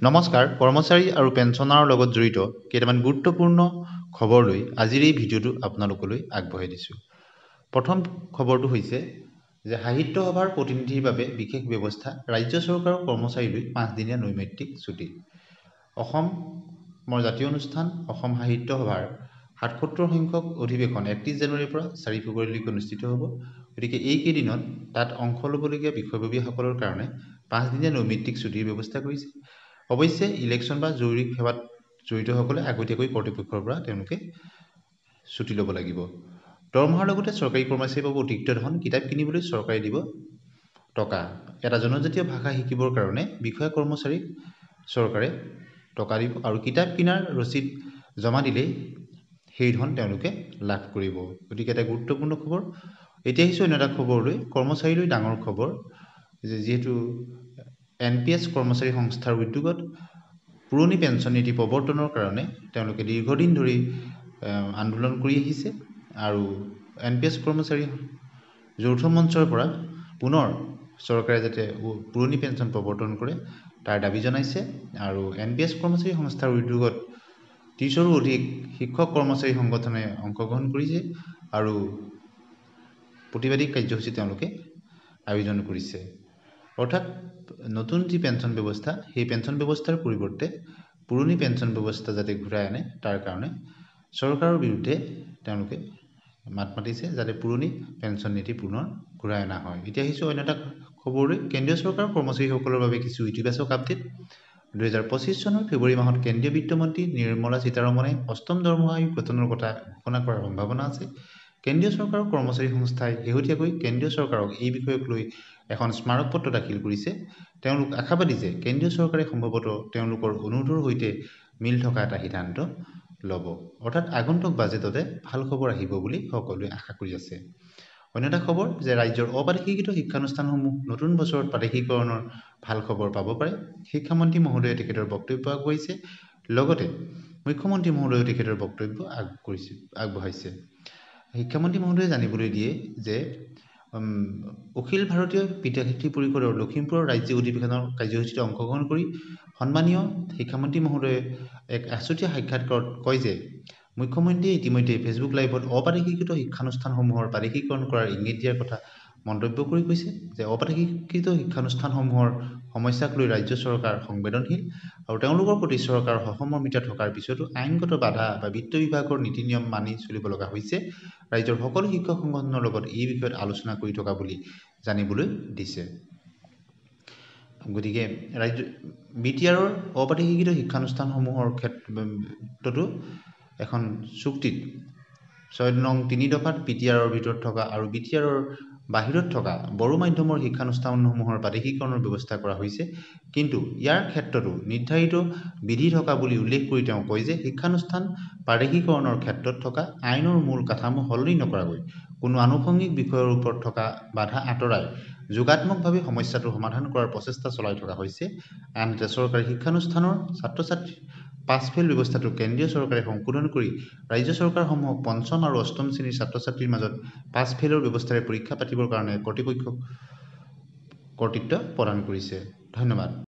নমস্কাৰ কৰ্মচাৰী আৰু পেঞ্চনাৰৰ লগত জড়িত কেইটামান গুৰুত্বপূৰ্ণ খবৰ লৈ আজিৰ এই ভিডিঅ'টো আপোনালোকলৈ আগবঢ়াই দিছোঁ। প্ৰথম খবৰটো হৈছে যে সাহিত্য সভাৰ প্ৰতিনিধিৰ বাবে বিশেষ ব্যৱস্থা ৰাজ্য চৰকাৰৰ কৰ্মচাৰীলৈ 5 দিনীয়া নৈমিত্তিক ছুটি। অসমৰ জাতীয় অনুষ্ঠান অসম সাহিত্য সভাৰ ৭৭ সংখ্যক অধিৱেশন ৩১ জানুৱাৰীৰ পৰা ৪ ফেব্ৰুৱাৰীলৈকে অনুষ্ঠিত হ'ব। গতিকে এইকেইদিনত তাত অংশ ল'বলগীয়া বিষয়ববীয়াসকলৰ কাৰণে 5 দিনীয়া নৈমিত্তিক ছুটিৰ ব্যৱস্থা কৰিছে। অৱশ্যে ইলেকশ্যন বা জৰুৰী সেৱাত জড়িতসকলে আগতীয়াকৈ কৰ্তৃপক্ষৰ পৰা তেওঁলোকে ছুটি ল'ব লাগিব। দৰমহাৰ লগতে চৰকাৰী কৰ্মচাৰীৰ বাবে অতিৰিক্ত ধন কিতাপ কিনিবলৈ চৰকাৰে দিব টকা। এটা জনজাতীয় ভাষা শিকিবৰ কাৰণে বিষয়া কৰ্মচাৰীক চৰকাৰে টকা দিব আৰু কিতাপ কিনাৰ ৰচিদ জমা দিলেই সেই ধন তেওঁলোকে লাভ কৰিব। গতিকে এটা গুৰুত্বপূৰ্ণ খবৰ। এতিয়া আহিছোঁ অন্য এটা খবৰলৈ। কৰ্মচাৰীলৈ ডাঙৰ খবৰ যে যিহেতু NPS কৰ্মচাৰী সংস্থাৰ উদ্যোগত পুৰণি পেঞ্চন নীতি প্ৰৱৰ্তনৰ কাৰণে তেওঁলোকে দীৰ্ঘদিন ধৰি আন্দোলন কৰি আহিছে আৰু NPS কৰ্মচাৰী যৌথ মঞ্চৰ পৰা পুনৰ চৰকাৰে যাতে পুৰণি পেঞ্চন প্ৰৱৰ্তন কৰে তাৰ দাবী জনাইছে আৰু NPS কৰ্মচাৰী সংস্থাৰ উদ্যোগত ৩০ৰো অধিক শিক্ষক কৰ্মচাৰী সংগঠনে অংশগ্ৰহণ কৰিছে আৰু প্ৰতিবাদী কাৰ্যসূচী তেওঁলোকে আয়োজন কৰিছে। অৰ্থাৎ নতুন যি পেঞ্চন ব্যৱস্থা সেই পেঞ্চন ব্যৱস্থাৰ পৰিৱৰ্তে পুৰণি পেঞ্চন ব্যৱস্থা যাতে ঘূৰাই আনে তাৰ কাৰণে চৰকাৰৰ বিৰুদ্ধে তেওঁলোকে মাত মাতিছে যাতে পুৰণি পেঞ্চন নীতি পুনৰ ঘূৰাই অনা হয়। এতিয়া আহিছোঁ অন্য এটা খবৰলৈ। কেন্দ্ৰীয় চৰকাৰৰ কৰ্মচাৰীসকলৰ বাবে কিছু ইতিবাচক আপডেট। 2025 চনৰ ফেব্ৰুৱাৰী মাহত কেন্দ্ৰীয় বিত্তমন্ত্ৰী নিৰ্মলা সীতাৰমণে অষ্টম দৰমহা আয়োগ গঠনৰ কথা ঘোষণা কৰাৰ সম্ভাৱনা আছে। কেন্দ্ৰীয় চৰকাৰৰ কৰ্মচাৰী সংস্থাই শেহতীয়াকৈ কেন্দ্ৰীয় চৰকাৰক এই বিষয়ক লৈ এখন স্মাৰক পত্ৰ দাখিল কৰিছে। তেওঁলোক আশাবাদী যে কেন্দ্ৰীয় চৰকাৰে সম্ভৱতঃ তেওঁলোকৰ অনুৰোধৰ সৈতে মিল থকা এটা সিদ্ধান্ত ল'ব। অৰ্থাৎ আগন্তুক বাজেটতে ভাল খবৰ আহিব বুলি সকলোৱে আশা কৰি আছে। অন্য এটা খবৰ যে ৰাজ্যৰ অপ্ৰাদেশিকৃত শিক্ষানুষ্ঠানসমূহ নতুন বছৰত প্ৰাদেশিকীকৰণৰ ভাল খবৰ পাব পাৰে। শিক্ষামন্ত্ৰী মহোদয়ে তেখেতৰ বক্তব্য আগবঢ়াইছে। লগতে মুখ্যমন্ত্ৰী মহোদয়েও তেখেতৰ বক্তব্য আগবঢ়াইছে। শিক্ষামন্ত্ৰী মহোদয়ে জানিবলৈ দিয়ে যে অখিল ভাৰতীয় বিদ্যাৰ্থী পৰিষদৰ লখিমপুৰৰ ৰাজ্যিক অধিৱেশনৰ কাৰ্যসূচীত অংশগ্ৰহণ কৰি সন্মানীয় শিক্ষামন্ত্ৰী মহোদয়ে এক আছুতীয়া সাক্ষাৎকাৰত কয় যে মুখ্যমন্ত্ৰীয়ে ইতিমধ্যে ফেচবুক লাইভত অপ্ৰাদেশিকৃত শিক্ষানুষ্ঠানসমূহৰ প্ৰাদেশিকীকৰণ কৰাৰ ইংগিত দিয়াৰ কথা মন্তব্য কৰি কৈছে যে অপ্ৰাদেশিকৃত শিক্ষানুষ্ঠানসমূহৰ সমস্যাক লৈ ৰাজ্য চৰকাৰ সংবেদনশীল আৰু তেওঁলোকৰ প্ৰতি চৰকাৰৰ সহমৰ্মিতা থকাৰ পিছতো আইনগত বাধা বা বিত্ত বিভাগৰ নীতি নিয়ম মানি চলিব লগা হৈছে। ৰাজ্যৰ সকলো শিক্ষক সংগঠনৰ লগত এই বিষয়ত আলোচনা কৰি থকা বুলি জানিবলৈ দিছে। গতিকে ৰাজ্য BTRৰ অপ্ৰাদেশিকৃত শিক্ষানুষ্ঠানসমূহৰ ক্ষেত্ৰতো এখন চুক্তিত 6 নং 3 দফাত BTRৰ ভিতৰত থকা আৰু BTRৰ বাহিৰত থকা বড়ো মাধ্যমৰ শিক্ষানুষ্ঠানসমূহৰ প্ৰাদেশিকীকৰণৰ ব্যৱস্থা কৰা হৈছে। কিন্তু ইয়াৰ ক্ষেত্ৰতো নিৰ্ধাৰিত বিধি থকা বুলি উল্লেখ কৰি তেওঁ কয় যে শিক্ষানুষ্ঠান প্ৰাদেশিকীকৰণৰ ক্ষেত্ৰত থকা আইনৰ মূল কাঠামো সলনি নকৰাকৈ কোনো আনুষংগিক বিষয়ৰ ওপৰত থকা বাধা আঁতৰাই যোগাত্মকভাৱে সমস্যাটো সমাধান কৰাৰ প্ৰচেষ্টা চলাই থকা হৈছে। আনহাতে চৰকাৰী শিক্ষানুষ্ঠানৰ ছাত্ৰ-ছাত্ৰীৰ পাছ-ফেইল ব্যৱস্থাটো কেন্দ্ৰীয় চৰকাৰে সংশোধন কৰি ৰাজ্য চৰকাৰসমূহক পঞ্চম আৰু অষ্টম শ্ৰেণীৰ ছাত্ৰ-ছাত্ৰীৰ মাজত পাছ-ফেইলৰ ব্যৱস্থাৰে পৰীক্ষা পাতিবৰ কাৰণে কৰ্তৃত্ব প্ৰদান কৰিছে। ধন্যবাদ।